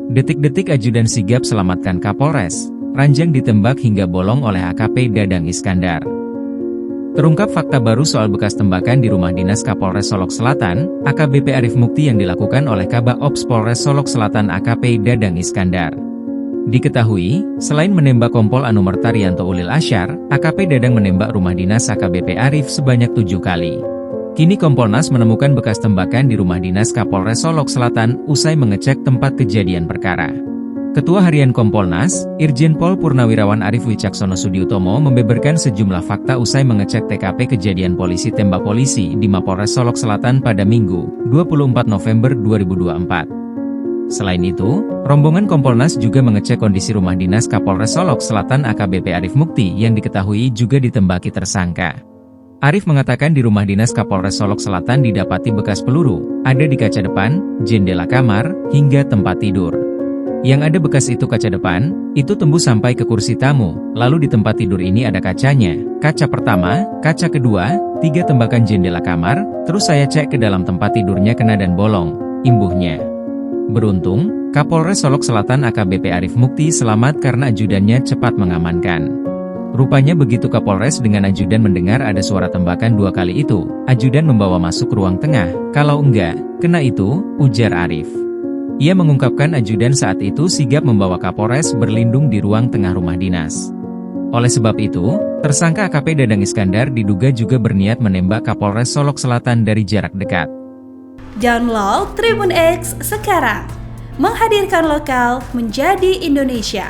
Detik-detik ajudan sigap selamatkan Kapolres, ranjang ditembak hingga bolong oleh AKP Dadang Iskandar. Terungkap fakta baru soal bekas tembakan di rumah dinas Kapolres Solok Selatan, AKBP Arif Mukti yang dilakukan oleh Kabak Ops Polres Solok Selatan AKP Dadang Iskandar. Diketahui, selain menembak Kompol Anumerta-Rianto Ulil Asyar, AKP Dadang menembak rumah dinas AKBP Arif sebanyak 7 kali. Kini Kompolnas menemukan bekas tembakan di rumah dinas Kapolres Solok Selatan usai mengecek tempat kejadian perkara. Ketua Harian Kompolnas, Irjen Pol Purnawirawan Arif Wicaksono Sudiutomo membeberkan sejumlah fakta usai mengecek TKP kejadian polisi tembak polisi di Mapolres Solok Selatan pada Minggu, 24 November 2024. Selain itu, rombongan Kompolnas juga mengecek kondisi rumah dinas Kapolres Solok Selatan AKBP Arif Mukti yang diketahui juga ditembaki tersangka. Arif mengatakan di rumah dinas Kapolres Solok Selatan didapati bekas peluru, ada di kaca depan, jendela kamar, hingga tempat tidur. Yang ada bekas itu kaca depan, itu tembus sampai ke kursi tamu, lalu di tempat tidur ini ada kacanya, kaca pertama, kaca kedua, 3 tembakan jendela kamar, terus saya cek ke dalam tempat tidurnya kena dan bolong, imbuhnya. Beruntung, Kapolres Solok Selatan AKBP Arif Mukti selamat karena ajudannya cepat mengamankan. Rupanya begitu Kapolres dengan ajudan mendengar ada suara tembakan 2 kali itu, ajudan membawa masuk ruang tengah, kalau enggak, kena itu, ujar Arif. Ia mengungkapkan ajudan saat itu sigap membawa Kapolres berlindung di ruang tengah rumah dinas. Oleh sebab itu, tersangka AKP Dadang Iskandar diduga juga berniat menembak Kapolres Solok Selatan dari jarak dekat. Download Tribun X sekarang, menghadirkan lokal menjadi Indonesia.